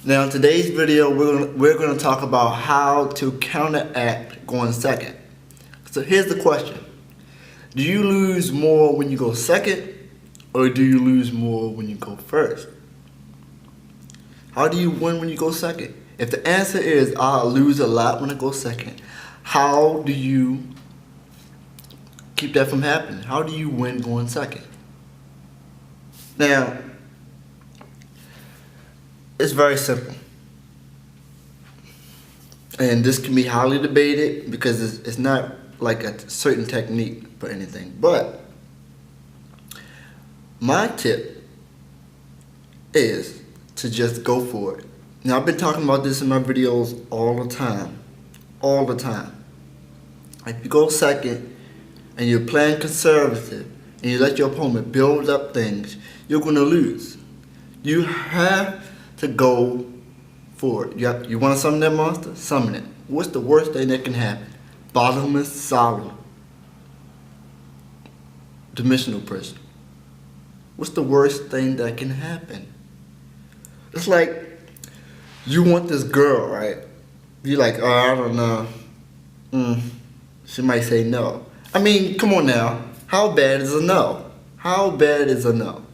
Now in today's video, we're gonna talk about how to counteract going second. So here's the question. Do you lose more when you go second, or do you lose more when you go first? How do you win when you go second? If the answer is I lose a lot when I go second, how do you keep that from happening? How do you win going second? Now, it's very simple. And this can be highly debated because it's not like a certain technique for anything. But my tip is to just go for it. Now, I've been talking about this in my videos all the time. All the time. If you go second and you're playing conservative and you let your opponent build up things, you're going to lose. You have to go for it. You want to summon that monster? Summon it. What's the worst thing that can happen? Bottomless solid dimensional person. What's the worst thing that can happen? It's like you want this girl, right? You're like, oh, I don't know. She might say no. I mean, come on now. How bad is a no? How bad is a no?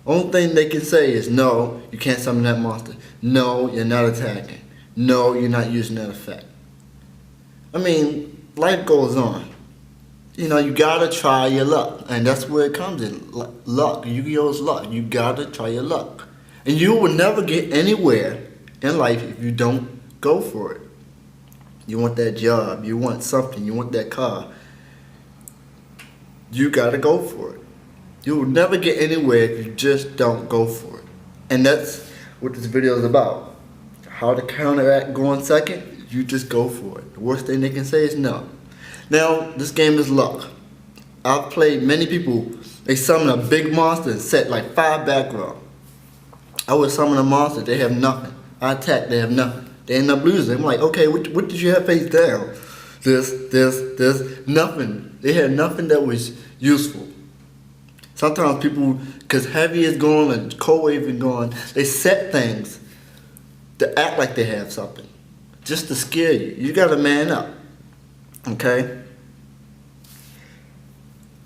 Only thing they can say is no, you can't summon that monster. No, you're not attacking. No, you're not using that effect. I mean, life goes on. You know, you gotta try your luck. And that's where it comes in. Luck. Yu-Gi-Oh's luck. You gotta try your luck. And you will never get anywhere in life if you don't go for it. You want that job. You want something. You want that car. You gotta go for it. You will never get anywhere if you just don't go for it. And that's what this video is about. How to counteract going second, you just go for it. The worst thing they can say is no. Now, this game is luck. I've played many people, they summon a big monster and set like 5 background. I would summon a monster, they have nothing. I attack, they have nothing. They end up losing. I'm like, okay, what did you have face down? This, nothing. They had nothing that was useful. Sometimes people, because heavy is gone and cold wave is gone, they set things to act like they have something, just to scare you. You gotta man up, okay?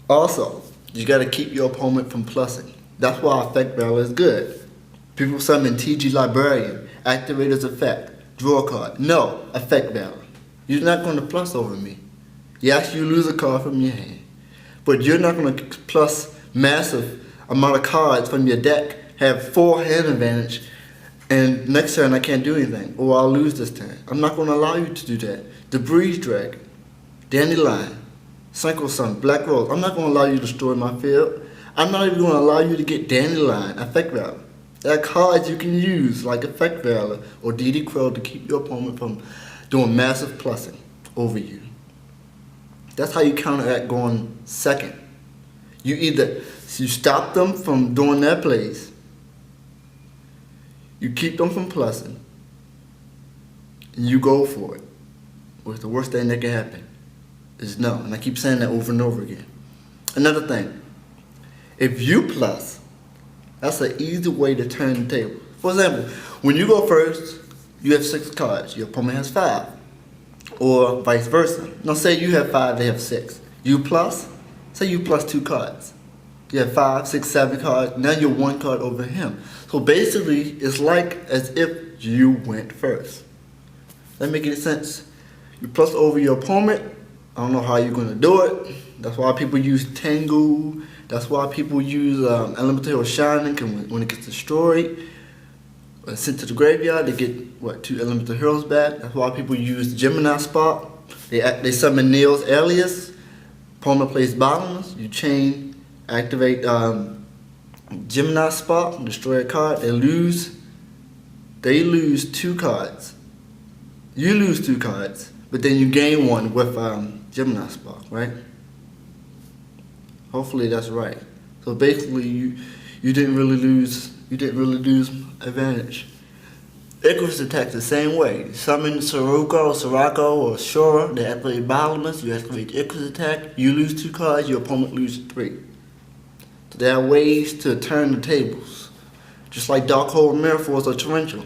Also, you gotta keep your opponent from plussing. That's why effect barrel is good. People summon TG Librarian, activator's effect, draw a card. No, effect barrel. You're not gonna plus over me. Yes, you lose a card from your hand, but you're not gonna plus massive amount of cards from your deck, have 4 hand advantage, and next turn I can't do anything, or I'll lose this turn. I'm not going to allow you to do that. Debris Dragon, Dandelion, Synchro Sun, Black Rose. I'm not going to allow you to destroy my field. I'm not even going to allow you to get Dandelion, Effect Valor. There are cards you can use like Effect Valor or DD Crow to keep your opponent from doing massive plussing over you. That's how you counteract going second. You stop them from doing their plays, you keep them from plussing, and you go for it. What's the worst thing that can happen is no. And I keep saying that over and over again. Another thing, if you plus, that's an easy way to turn the table. For example, when you go first, you have 6 cards, your opponent has 5. Or vice versa. Now say you have 5, they have 6. You plus, say you plus 2 cards. You have 5, 6, 7 cards. Now you're 1 card over him. So basically, it's like as if you went first. That make any sense? You plus over your opponent. I don't know how you're gonna do it. That's why people use Tengu. That's why people use Elemental Hero Shining. When it gets destroyed, sent to the graveyard, they get 2 Elemental Heroes back. That's why people use Gemini Spot. They summon Neil's Alias. Opponent plays bottomless, you chain, activate Gemini Spot, destroy a card, they lose 2 cards. You lose 2 cards, but then you gain 1 with Gemini Spot, right? Hopefully that's right. So basically you didn't really lose advantage. Icarus attacks the same way. You summon Sirocco, or Shura, they activate bottomless, you activate the Icarus attack, you lose 2 cards, your opponent loses 3. So there are ways to turn the tables. Just like Dark Hole, Mirror Force, or Torrential.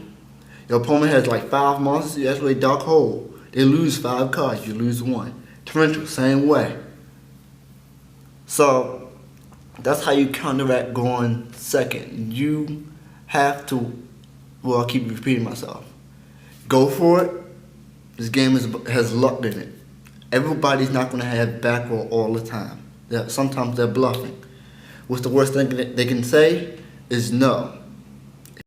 Your opponent has like 5 monsters, you actually dark hole. They lose 5 cards, you lose 1. Torrential, same way. So that's how you counteract going second. You have to, well, I keep repeating myself. Go for it. This game has luck in it. Everybody's not going to have back row all the time. Sometimes they're bluffing. What's the worst thing they can say is no.